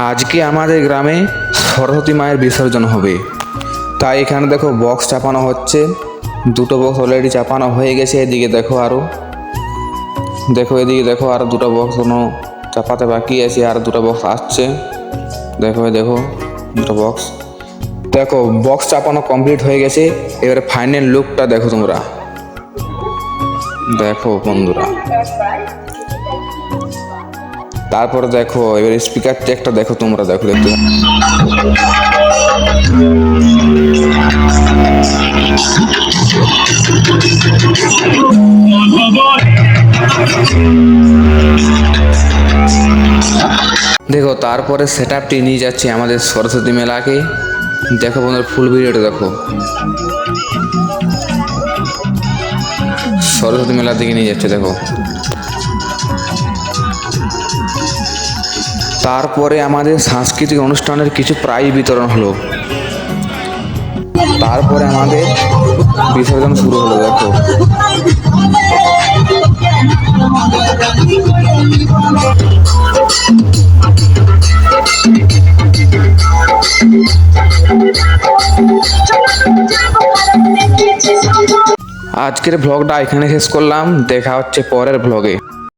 আজকে আমাদের গ্রামে সরস্বতী মায়ের বিসর্জন হবে, তাই এখানে দেখো বক্স চাপানো হচ্ছে। দুটো বক্স অলরেডি চাপানো হয়ে গেছে। এদিকে দেখো আরও দেখো, এদিকে দেখো আর দুটো বক্স কোনো চাপাতে বাকি আছে, আর দুটো বক্স আসছে। দেখো দেখো দুটো বক্স, দেখো বক্স চাপানো কমপ্লিট হয়ে গেছে। এবারে ফাইনাল লুকটা দেখো তোমরা, দেখো বন্ধুরা। তারপরে দেখো এবার স্পিকার ট্র্যাকটা দেখো তোমরা, দেখো দেখতে দেখো। তারপরে সেট আপটি নিয়ে যাচ্ছে আমাদের সরস্বতী মেলাকে। দেখো বন্ধুরা ফুল ভিডিওটা দেখো, সরস্বতী মেলার দিকে নিয়ে যাচ্ছে দেখো। তারপরে আমাদের সাংস্কৃতিক অনুষ্ঠানের কিছু প্রাইজ বিতরণ হলো। তারপরে আমাদের বিসর্জন শুরু হলো দেখো। আজকের ব্লগটা এখানে শেষ করলাম, দেখা হচ্ছে পরের ব্লগে।